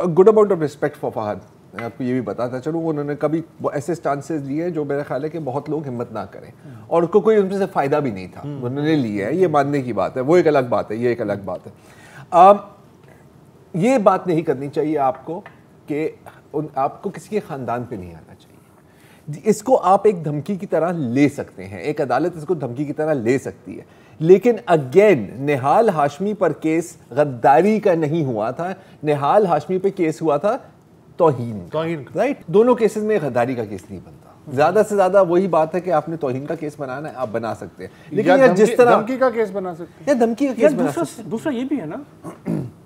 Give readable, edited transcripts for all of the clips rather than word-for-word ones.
Good amount of respect for Fahad, मैं आपको ये भी बताता चलूँ, उन्होंने कभी ऐसे स्टांसेस लिए हैं जो मेरा ख्याल है कि बहुत लोग हिम्मत ना करें, और उनको कोई उनसे फ़ायदा भी नहीं था, उन्होंने लिया है, ये मानने की बात है, वो एक अलग बात है, ये एक अलग बात है। ये बात नहीं करनी चाहिए आपको कि आपको किसी के ख़ानदान पे नहीं आना चाहिए। इसको आप एक धमकी की तरह ले सकते हैं, एक अदालत इसको धमकी की तरह ले सकती है, लेकिन अगेन निहाल हाशमी पर केस गद्दारी का नहीं हुआ था, निहाल हाशमी पे केस हुआ था तौहीन, राइट। दोनों केसेस में गद्दारी का केस नहीं बनता। ज्यादा से ज्यादा वही बात है कि आपने तौहीन का केस बनाना है, आप बना सकते हैं, लेकिन यार जिस तरह धमकी का केस बना सकते हैं, या धमकी का केस बना सकते हैं। दूसरा ये भी है ना,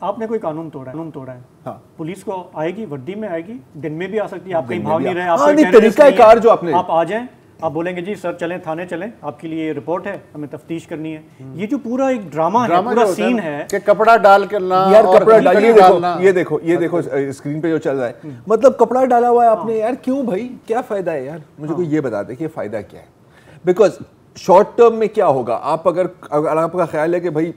आपने कोई कानून तोड़ा है, हाँ। पुलिस को आएगी, वर्दी में आएगी, दिन में भी आ सकती है, आप कहीं भाग नहीं रहे, आप आ जाएं, आप बोलेंगे जी सर चलें थाने चलें, आपके लिए रिपोर्ट है, हमें तफ्तीश करनी है। ये जो पूरा एक ड्रामा है, पूरा सीन है कि कपड़ा डाल कर ना, यार कपड़ा डालिए, ये देखो स्क्रीन पे जो चल रहा है, मतलब कपड़ा डाला हुआ है आपने, यार क्यों भाई, क्या फायदा है यार, मुझे कोई ये बता दे कि फायदा क्या है। बिकॉज शॉर्ट टर्म में क्या होगा, आप अगर आपका ख्याल है कि भाई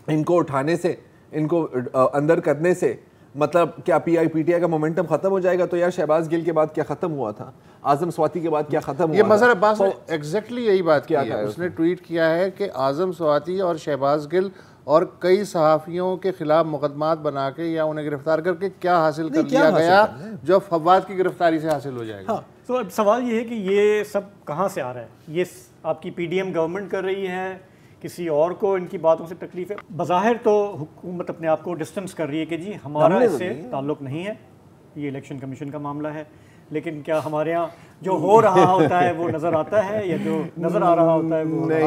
इनको उठाने से, इनको अंदर करने से मतलब क्या पीटीआई का मोमेंटम खत्म हो जाएगा, तो यार शहबाज गिल के बाद क्या खत्म हुआ था, आजम स्वाति के बाद क्या खत्म हुआ था। ये मज़हर अब्बास ने एग्जैक्टली यही बात किया है, उसने ट्वीट किया है कि आजम स्वाति और शहबाज गिल और कई सहाफ़ियों के खिलाफ मुकदमात बना के या उन्हें गिरफ्तार करके क्या हासिल कर लिया गया जो फवाद की गिरफ्तारी से हासिल हो जाएगा। हाँ। तो अब सवाल ये है कि ये सब कहाँ से आ रहा है, ये आपकी पीडीएम गवर्नमेंट कर रही है, किसी और को इनकी बातों से तकलीफ है। बज़ाहिर तो हुकूमत अपने आप को डिस्टेंस कर रही है कि जी हमारा इससे ताल्लुक़ नहीं है, ये इलेक्शन कमीशन का मामला है, लेकिन क्या हमारे यहाँ जो हो रहा होता है वो नज़र आता है, या जो नज़र आ रहा होता है वो नहीं।